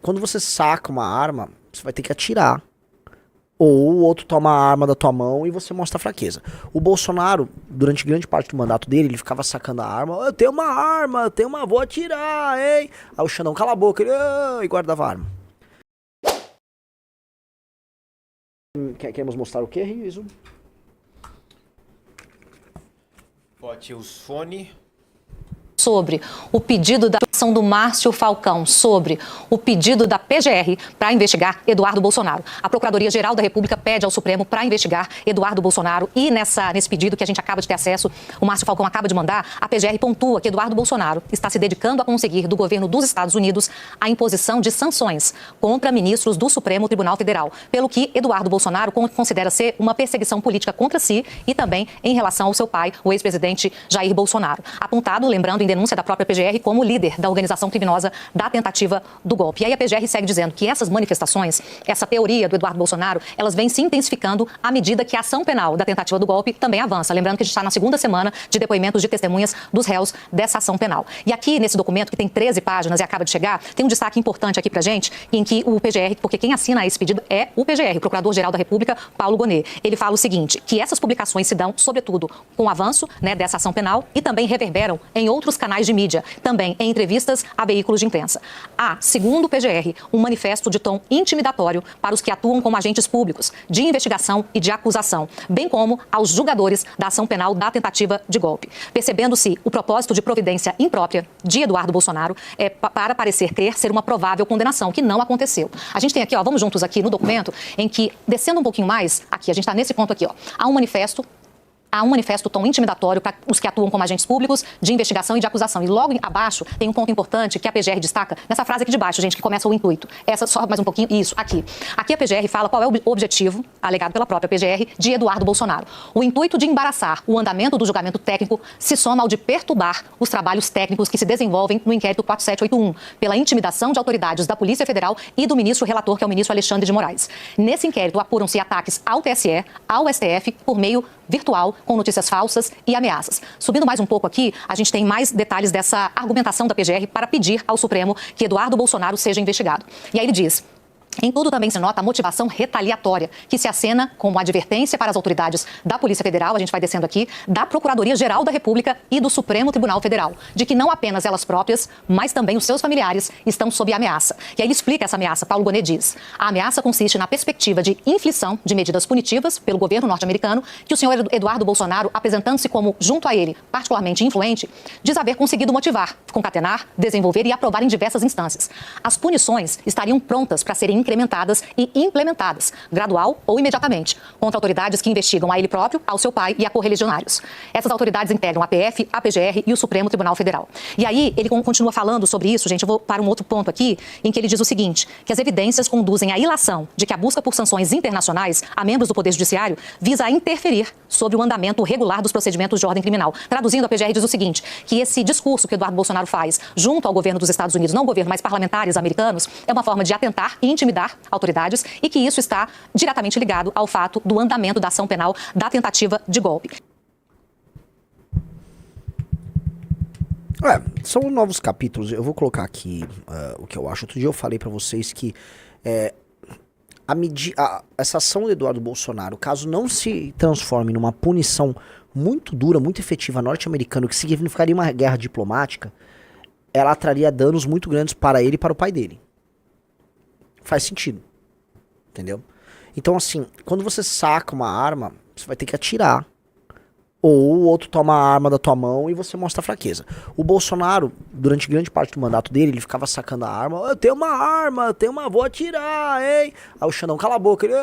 quando você saca uma arma, você vai ter que atirar. Ou o outro toma a arma da tua mão e você mostra fraqueza. O Bolsonaro, durante grande parte do mandato dele, ele ficava sacando a arma. Eu tenho uma arma, eu tenho uma, vou atirar, hein? Aí o Xandão, cala a boca, ele e guardava a arma. Queremos mostrar o que, Riso? Bote os fones. Sobre o pedido da ação do Márcio Falcão, sobre o pedido da PGR para investigar Eduardo Bolsonaro. A Procuradoria-Geral da República pede ao Supremo para investigar Eduardo Bolsonaro e nesse pedido que a gente acaba de ter acesso, o Márcio Falcão acaba de mandar, a PGR pontua que Eduardo Bolsonaro está se dedicando a conseguir do governo dos Estados Unidos a imposição de sanções contra ministros do Supremo Tribunal Federal, pelo que Eduardo Bolsonaro considera ser uma perseguição política contra si e também em relação ao seu pai, o ex-presidente Jair Bolsonaro. Apontado, lembrando, em denúncia da própria PGR como líder da organização criminosa da tentativa do golpe. E aí a PGR segue dizendo que essas manifestações, essa teoria do Eduardo Bolsonaro, elas vêm se intensificando à medida que a ação penal da tentativa do golpe também avança. Lembrando que a gente está na segunda semana de depoimentos de testemunhas dos réus dessa ação penal. E aqui nesse documento, que tem 13 páginas e acaba de chegar, tem um destaque importante aqui pra gente, em que o PGR, porque quem assina esse pedido é o PGR, o Procurador-Geral da República, Paulo Gonet. Ele fala o seguinte, que essas publicações se dão, sobretudo, com o avanço, né, dessa ação penal e também reverberam em outros canais de mídia, também em entrevistas a veículos de imprensa. Há, segundo o PGR, um manifesto de tom intimidatório para os que atuam como agentes públicos de investigação e de acusação, bem como aos julgadores da ação penal da tentativa de golpe. Percebendo-se o propósito de providência imprópria de Eduardo Bolsonaro para parecer crer ser uma provável condenação, que não aconteceu. A gente tem aqui, ó, vamos juntos aqui no documento, em que, descendo um pouquinho mais, aqui, a gente está nesse ponto aqui, ó, há um manifesto tom intimidatório para os que atuam como agentes públicos de investigação e de acusação. E logo abaixo tem um ponto importante que a PGR destaca, nessa frase aqui de baixo, gente, que começa o intuito. Essa, só mais um pouquinho, isso, aqui. Aqui a PGR fala qual é o objetivo, alegado pela própria PGR, de Eduardo Bolsonaro. O intuito de embaraçar o andamento do julgamento técnico se soma ao de perturbar os trabalhos técnicos que se desenvolvem no inquérito 4781, pela intimidação de autoridades da Polícia Federal e do ministro relator, que é o ministro Alexandre de Moraes. Nesse inquérito apuram-se ataques ao TSE, ao STF, por meio virtual, com notícias falsas e ameaças. Subindo mais um pouco aqui, a gente tem mais detalhes dessa argumentação da PGR para pedir ao Supremo que Eduardo Bolsonaro seja investigado. E aí ele diz: em tudo também se nota a motivação retaliatória, que se acena como advertência para as autoridades da Polícia Federal, a gente vai descendo aqui, da Procuradoria-Geral da República e do Supremo Tribunal Federal, de que não apenas elas próprias, mas também os seus familiares estão sob ameaça. E aí ele explica essa ameaça, Paulo Gonet diz: a ameaça consiste na perspectiva de inflição de medidas punitivas pelo governo norte-americano, que o senhor Eduardo Bolsonaro, apresentando-se como, junto a ele, particularmente influente, diz haver conseguido motivar, concatenar, desenvolver e aprovar em diversas instâncias. As punições estariam prontas para serem incrementadas e implementadas, gradual ou imediatamente, contra autoridades que investigam a ele próprio, ao seu pai e a correligionários. Essas autoridades integram a PF, a PGR e o Supremo Tribunal Federal. E aí ele continua falando sobre isso, gente, eu vou para um outro ponto aqui, em que ele diz o seguinte, que as evidências conduzem à ilação de que a busca por sanções internacionais a membros do Poder Judiciário visa a interferir sobre o andamento regular dos procedimentos de ordem criminal. Traduzindo, a PGR diz o seguinte, que esse discurso que Eduardo Bolsonaro faz junto ao governo dos Estados Unidos, não o governo, mas parlamentares americanos, é uma forma de atentar e intimidar autoridades e que isso está diretamente ligado ao fato do andamento da ação penal da tentativa de golpe. São novos capítulos. Eu vou colocar aqui o que eu acho. Outro dia eu falei pra vocês que essa ação do Eduardo Bolsonaro, caso não se transforme numa punição muito dura, muito efetiva norte-americana, que significaria uma guerra diplomática, ela traria danos muito grandes para ele e para o pai dele. Faz sentido, entendeu? Então assim, quando você saca uma arma, você vai ter que atirar. Ou o outro toma a arma da tua mão e você mostra fraqueza. O Bolsonaro, durante grande parte do mandato dele, ele ficava sacando a arma. Eu tenho uma arma, eu tenho uma, vou atirar, hein? Aí o Xandão, cala a boca, ele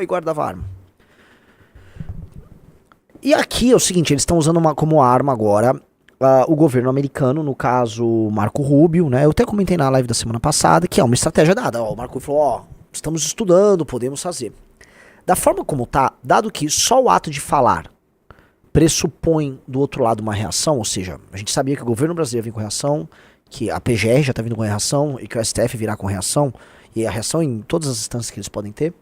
e guardava a arma. E aqui é o seguinte, eles estão usando como arma agora o governo americano, no caso Marco Rubio, né? Eu até comentei na live da semana passada que é uma estratégia dada. O Marco Rubio falou, estamos estudando, podemos fazer. Da forma como tá, dado que só o ato de falar pressupõe do outro lado uma reação, ou seja, a gente sabia que o governo brasileiro vinha com reação, que a PGR já tá vindo com reação e que o STF virá com reação, e a reação em todas as instâncias que eles podem ter.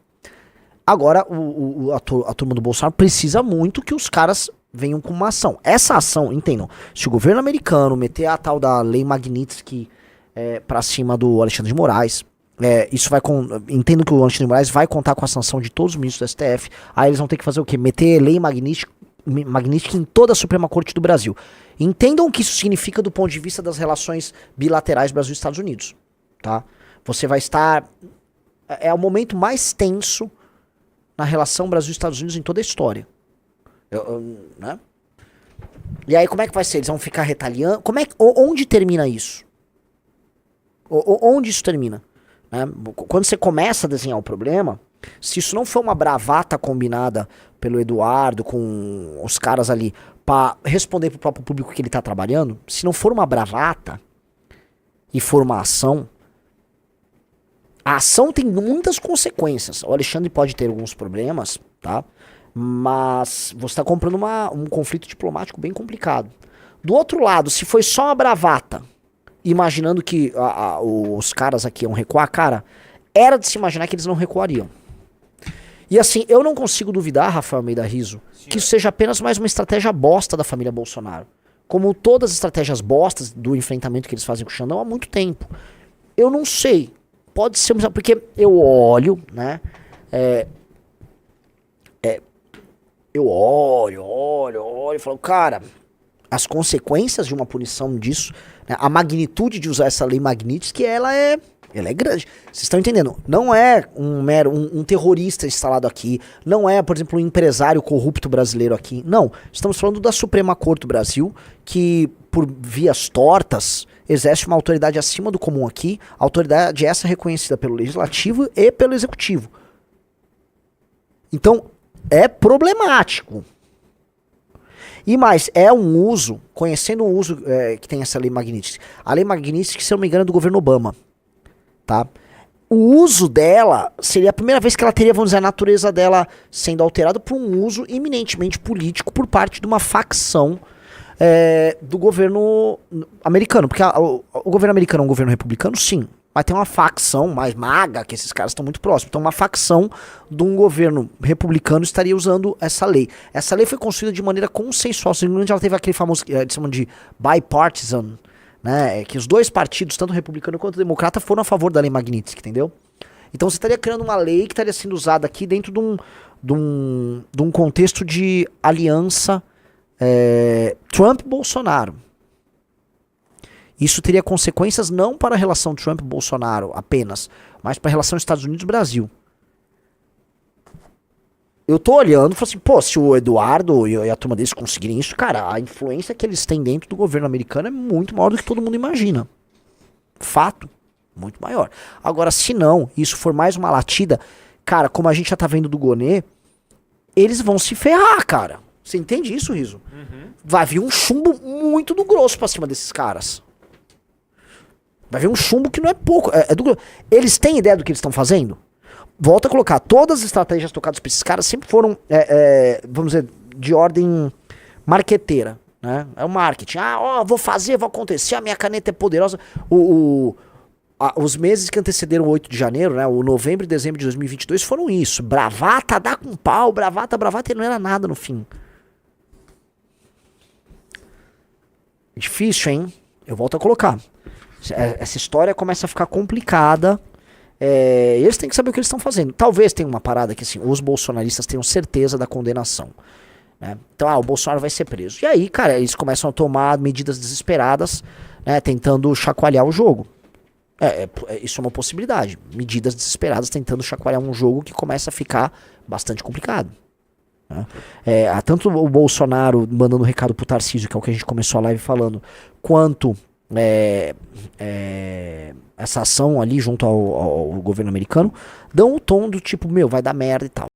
Agora a turma do Bolsonaro precisa muito que os caras venham com uma ação. Essa ação, entendam, se o governo americano meter a tal da lei Magnitsky pra cima do Alexandre de Moraes, isso vai entendo que o Alexandre de Moraes vai contar com a sanção de todos os ministros do STF. Aí eles vão ter que fazer o quê? Meter lei magnífica em toda a Suprema Corte do Brasil. Entendam o que isso significa do ponto de vista das relações bilaterais Brasil e Estados Unidos, tá? Você vai estar... É o momento mais tenso na relação Brasil e Estados Unidos em toda a história. Né? E aí como é que vai ser? Eles vão ficar retaliando? Onde termina isso? Onde isso termina? Né? Quando você começa a desenhar o problema, se isso não for uma bravata combinada pelo Eduardo com os caras ali para responder pro próprio público que ele tá trabalhando, se não for uma bravata e for uma ação, a ação tem muitas consequências. O Alexandre pode ter alguns problemas, tá? Mas você está comprando um conflito diplomático bem complicado. Do outro lado, se foi só uma bravata, imaginando que os caras aqui iam recuar, cara, era de se imaginar que eles não recuariam. E assim, eu não consigo duvidar, Rafael Almeida Rizzo, que isso seja apenas mais uma estratégia bosta da família Bolsonaro. Como todas as estratégias bostas do enfrentamento que eles fazem com o Xandão há muito tempo. Eu não sei. Pode ser, porque eu olho, né? Eu olho e falo, cara, as consequências de uma punição disso, né, a magnitude de usar essa lei Magnitsky, ela é grande. Vocês estão entendendo? Não é um terrorista instalado aqui, não é, por exemplo, um empresário corrupto brasileiro aqui. Não, estamos falando da Suprema Corte do Brasil, que por vias tortas exerce uma autoridade acima do comum aqui, autoridade essa reconhecida pelo Legislativo e pelo Executivo. Então, é problemático. E mais, é um uso, conhecendo o uso que tem essa lei Magnitsky. A lei Magnitsky, se eu não me engano, é do governo Obama. Tá? O uso dela seria a primeira vez que ela teria, vamos dizer, a natureza dela sendo alterada por um uso eminentemente político por parte de uma facção do governo americano. Porque o governo americano é um governo republicano, sim. Mas tem uma facção mais maga, que esses caras estão muito próximos. Então uma facção de um governo republicano estaria usando essa lei. Essa lei foi construída de maneira consensual. Se não me engano, ela teve aquele famoso, eles chamam de bipartisan, né? Que os dois partidos, tanto o republicano quanto o democrata, foram a favor da lei Magnitsky, entendeu? Então você estaria criando uma lei que estaria sendo usada aqui dentro de um contexto de aliança Trump-Bolsonaro. Isso teria consequências não para a relação Trump-Bolsonaro apenas, mas para a relação Estados Unidos-Brasil. Eu tô olhando e falo assim, pô, se o Eduardo e a turma deles conseguirem isso, cara, a influência que eles têm dentro do governo americano é muito maior do que todo mundo imagina. Fato. Muito maior. Agora, se não, isso for mais uma latida, cara, como a gente já tá vendo do Gonê, eles vão se ferrar, cara. Você entende isso, Rizzo? Uhum. Vai vir um chumbo muito do grosso pra cima desses caras. Vai vir um chumbo que não é pouco. Eles têm ideia do que eles estão fazendo? Volta a colocar. Todas as estratégias tocadas por esses caras sempre foram, vamos dizer, de ordem marqueteira. Né? É o marketing. Vou fazer, vou acontecer, a minha caneta é poderosa. Os meses que antecederam o 8 de janeiro, né, o novembro e dezembro de 2022 foram isso. Bravata, dá com pau, bravata, e não era nada no fim. Difícil, hein? Eu volto a colocar. Essa história começa a ficar complicada. Eles têm que saber o que eles estão fazendo. Talvez tenha uma parada que assim, os bolsonaristas tenham certeza da condenação. Né? Então, o Bolsonaro vai ser preso. E aí, cara, eles começam a tomar medidas desesperadas, né, tentando chacoalhar o jogo. Isso é uma possibilidade. Medidas desesperadas tentando chacoalhar um jogo que começa a ficar bastante complicado. Né? Tanto o Bolsonaro mandando recado pro Tarcísio, que é o que a gente começou a live falando, quanto essa ação ali junto ao governo americano, dão o tom do tipo, vai dar merda e tal.